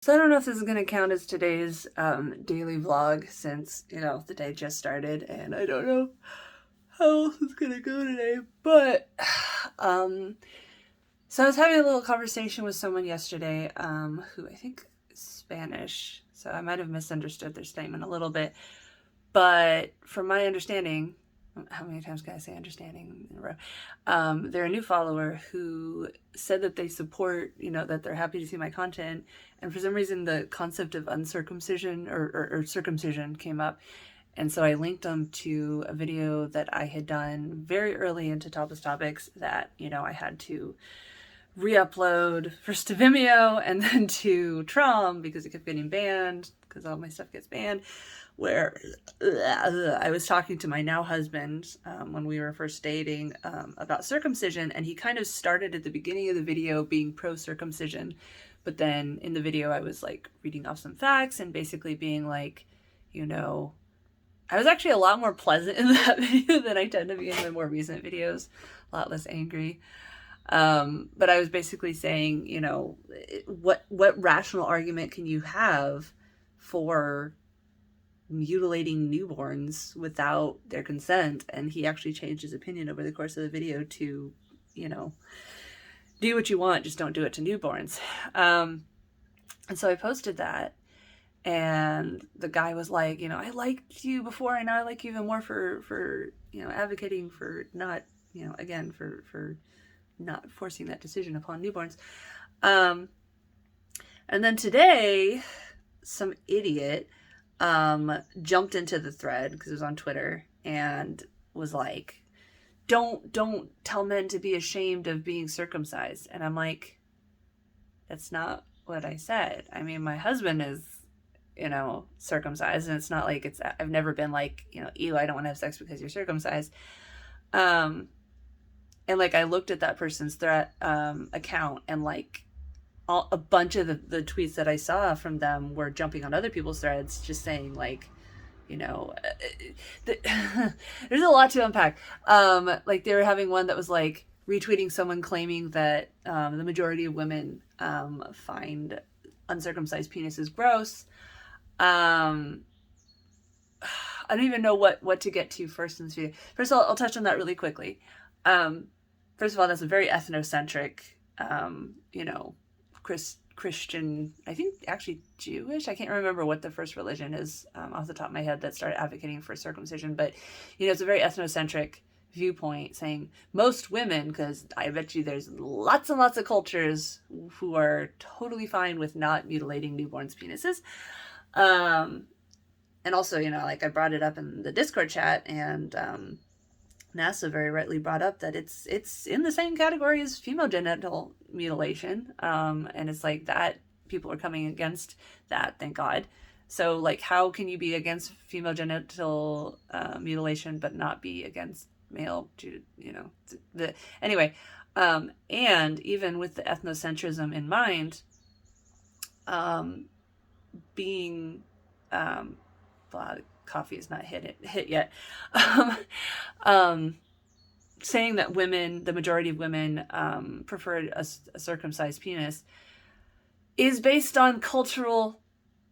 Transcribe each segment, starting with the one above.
So I don't know if this is going to count as today's daily vlog since, the day just started and I don't know how else it's going to go today. But, so I was having a little conversation with someone yesterday who I think is Spanish. So I might have misunderstood their statement a little bit. But from my understanding, how many times can I say understanding in a row? They're a new follower who said that they support, that they're happy to see my content. And for some reason, the concept of uncircumcision or circumcision came up. And so I linked them to a video that I had done very early into Topless Topics that, I had to re-upload first to Vimeo and then to Trom because it kept getting banned because all my stuff gets banned, where I was talking to my now husband when we were first dating about circumcision, and he kind of started at the beginning of the video being pro-circumcision, but then in the video I was like reading off some facts and basically being like, I was actually a lot more pleasant in that video than I tend to be in my more recent videos, a lot less angry. But I was basically saying, what rational argument can you have for mutilating newborns without their consent? And he actually changed his opinion over the course of the video to, do what you want, just don't do it to newborns. And so I posted that, and the guy was like, I liked you before, and now I like you even more for advocating for not, again, for not forcing that decision upon newborns. And then today, some idiot jumped into the thread because it was on Twitter and was like, don't tell men to be ashamed of being circumcised. And I'm like, that's not what I said. I mean, my husband is, circumcised, and it's not like I've never been like, ew, I don't want to have sex because you're circumcised. And like, I looked at that person's threat account, and like a bunch of the tweets that I saw from them were jumping on other people's threads, just saying like, there's a lot to unpack. Like they were having one that was like retweeting someone claiming that the majority of women find uncircumcised penises gross. I don't even know what to get to first in this video. First of all, I'll touch on that really quickly. First of all, that's a very ethnocentric, Christian, I think actually Jewish. I can't remember what the first religion is off the top of my head that started advocating for circumcision, but, it's a very ethnocentric viewpoint saying most women, because I bet you there's lots and lots of cultures who are totally fine with not mutilating newborns' penises. And also, like I brought it up in the Discord chat, and NASA very rightly brought up that it's in the same category as female genital mutilation. And it's like that people are coming against that, thank God. So like, how can you be against female genital mutilation but not be against male, anyway. And even with the ethnocentrism in mind, being coffee is not hit yet. Saying that the majority of women prefer a circumcised penis is based on cultural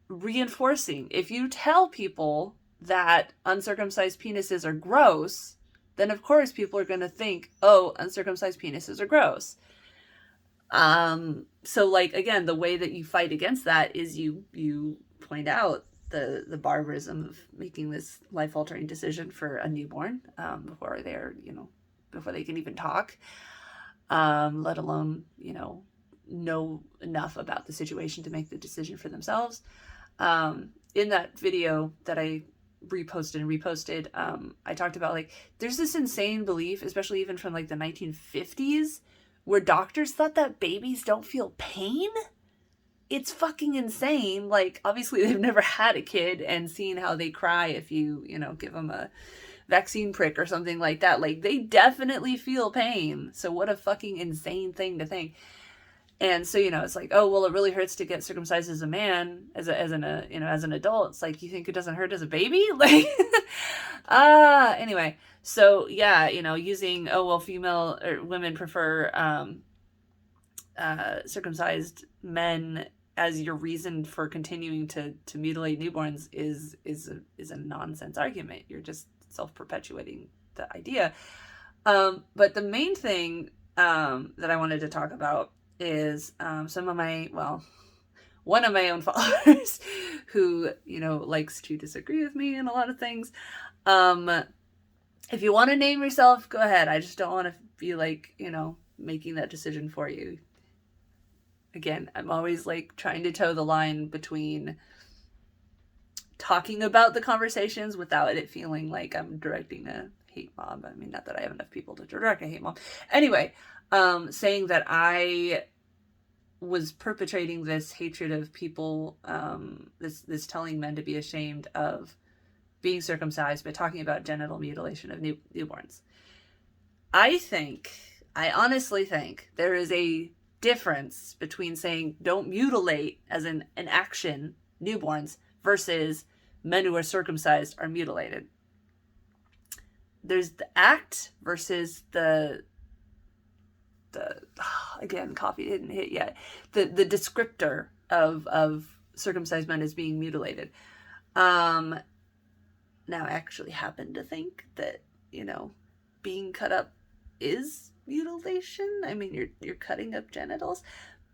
reinforcing. If you tell people that uncircumcised penises are gross, then of course people are going to think, oh, uncircumcised penises are gross. So like, again, the way that you fight against that is you point out the barbarism of making this life-altering decision for a newborn before they can even talk, let alone, know enough about the situation to make the decision for themselves. In that video that I reposted, I talked about like, there's this insane belief, especially even from like the 1950s, where doctors thought that babies don't feel pain. It's fucking insane. Like, obviously they've never had a kid and seen how they cry if you, give them a vaccine prick or something like that. Like, they definitely feel pain. So what a fucking insane thing to think. And so, it's like, oh, well, it really hurts to get circumcised as a man, as an adult. It's like, you think it doesn't hurt as a baby? Like, anyway. So yeah, using, oh, well, women prefer, circumcised men as your reason for continuing to mutilate newborns is a nonsense argument. You're just self-perpetuating the idea. But the main thing that I wanted to talk about is some of my, well, one of my own followers who, you know, likes to disagree with me in a lot of things. If you want to name yourself, go ahead. I just don't want to be like, you know, making that decision for you. Again, I'm always like trying to toe the line between talking about the conversations without it feeling like I'm directing a hate mob. I mean, not that I have enough people to direct a hate mob. Anyway, saying that I was perpetrating this hatred of people, this telling men to be ashamed of being circumcised by talking about genital mutilation of newborns. I honestly think there is a difference between saying don't mutilate as an action newborns versus men who are circumcised are mutilated. There's the act versus the again, coffee didn't hit yet. The descriptor of circumcised men as being mutilated. Now I actually happen to think that, you know, being cut up is mutilation. I mean, you're cutting up genitals,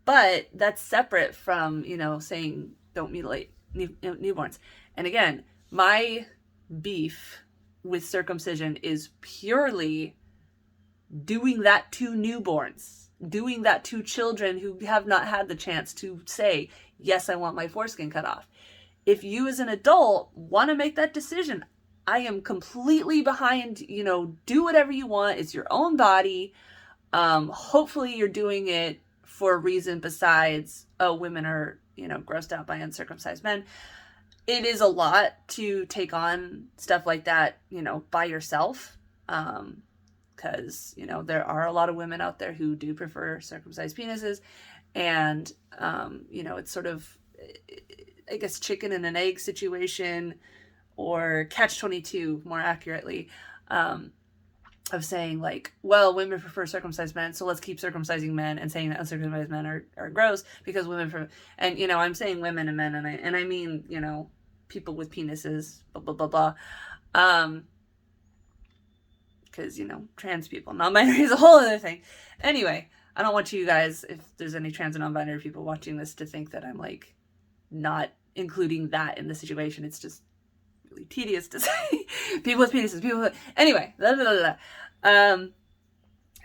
but that's separate from, you know, saying don't mutilate newborns. And again, my beef with circumcision is purely doing that to newborns, doing that to children who have not had the chance to say, yes, I want my foreskin cut off. If you as an adult want to make that decision, I am completely behind, you know, do whatever you want. It's your own body. Hopefully you're doing it for a reason besides, oh, women are, you know, grossed out by uncircumcised men. It is a lot to take on stuff like that, you know, by yourself. Because, you know, there are a lot of women out there who do prefer circumcised penises. And, you know, it's sort of, I guess, chicken and an egg situation, or catch-22 more accurately, of saying like, well, women prefer circumcised men, so let's keep circumcising men, and saying that uncircumcised men are gross because women and, you know, I'm saying women and men, and I mean, you know, people with penises, blah, blah, blah, blah. Because, you know, trans people, non-binary is a whole other thing. Anyway, I don't want you guys, if there's any trans and non-binary people watching this, to think that I'm like not including that in the situation. It's just really tedious to say people with penises, people with, anyway, blah, blah, blah, blah.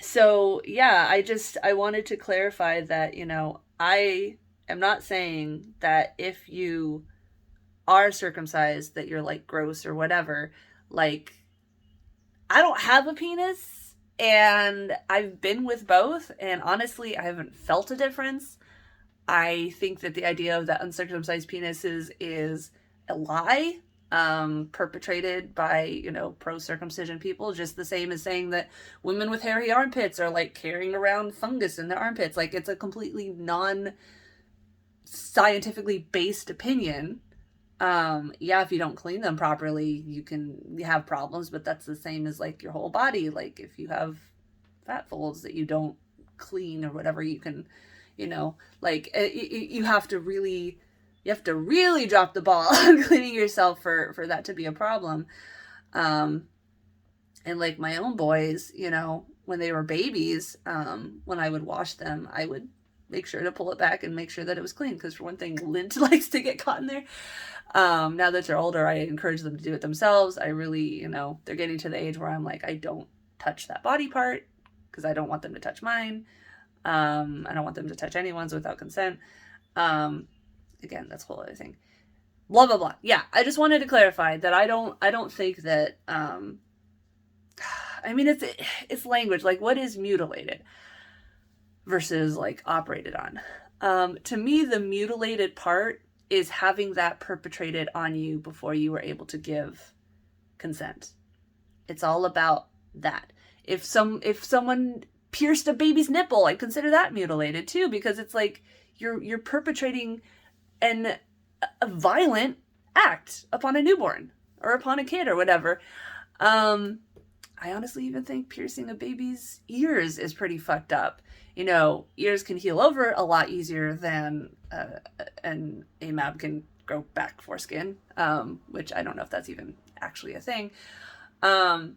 So yeah, I wanted to clarify that, you know, I am not saying that if you are circumcised that you're like gross or whatever. Like, I don't have a penis, and I've been with both, and honestly, I haven't felt a difference. I think that the idea of that uncircumcised penises is a lie, perpetrated by, you know, pro-circumcision people, just the same as saying that women with hairy armpits are like carrying around fungus in their armpits. Like, it's a completely non-scientifically based opinion. Yeah, if you don't clean them properly, you have problems, but that's the same as like your whole body. Like, if you have fat folds that you don't clean or whatever, you can, you know, like, you have to really drop the ball on cleaning yourself for that to be a problem. And like my own boys, you know, when they were babies, when I would wash them, I would make sure to pull it back and make sure that it was clean. Because for one thing, lint likes to get caught in there. Now that they're older, I encourage them to do it themselves. I really, you know, they're getting to the age where I'm like, I don't touch that body part because I don't want them to touch mine. I don't want them to touch anyone's without consent. Again, that's a whole other thing. Blah, blah, blah. Yeah, I just wanted to clarify that I don't think that, I mean, it's language. Like, what is mutilated versus like operated on? To me, the mutilated part is having that perpetrated on you before you were able to give consent. It's all about that. If someone pierced a baby's nipple, I consider that mutilated too, because it's like you're perpetrating a violent act upon a newborn or upon a kid or whatever. I honestly even think piercing a baby's ears is pretty fucked up. You know, ears can heal over a lot easier than an AMAB can grow back foreskin, which I don't know if that's even actually a thing. Um,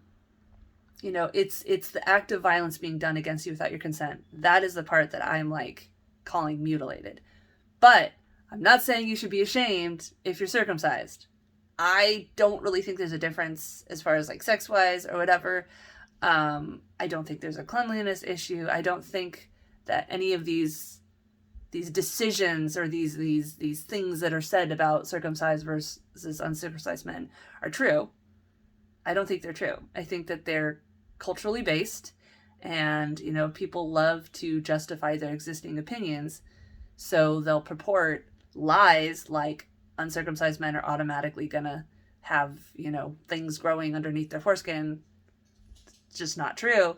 you know, it's the act of violence being done against you without your consent. That is the part that I'm like calling mutilated. But I'm not saying you should be ashamed if you're circumcised. I don't really think there's a difference as far as like sex wise or whatever. I don't think there's a cleanliness issue. I don't think that any of these decisions or these things that are said about circumcised versus uncircumcised men are true. I don't think they're true. I think that they're culturally based, and you know, people love to justify their existing opinions, so they'll purport lies like uncircumcised men are automatically gonna have, you know, things growing underneath their foreskin. It's just not true.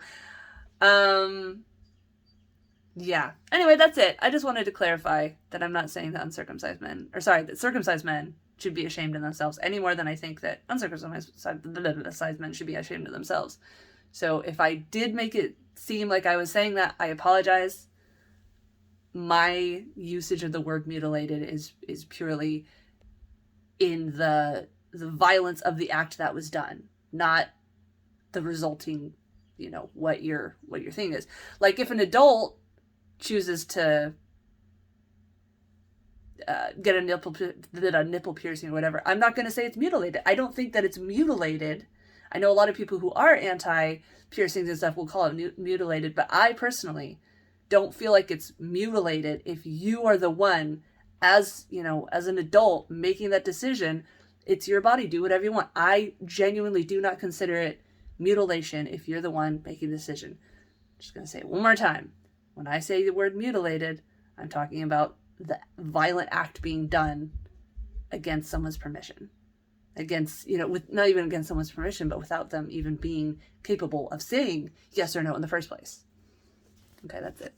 Yeah. Anyway, that's it. I just wanted to clarify that I'm not saying that that circumcised men should be ashamed of themselves any more than I think that uncircumcised men should be ashamed of themselves. So if I did make it seem like I was saying that, I apologize. My usage of the word mutilated is purely in the violence of the act that was done, not the resulting, you know, what your thing is. Like if an adult chooses to get a nipple piercing or whatever, I'm not going to say it's mutilated. I don't think that it's mutilated. I know a lot of people who are anti-piercings and stuff will call it mutilated, but I personally don't feel like it's mutilated if you are the one, as you know, as an adult making that decision. It's your body. Do whatever you want. I genuinely do not consider it mutilation if you're the one making the decision. I'm just going to say it one more time. When I say the word mutilated, I'm talking about the violent act being done against someone's permission. Against, you know, with not even against someone's permission, but without them even being capable of saying yes or no in the first place. Okay, that's it.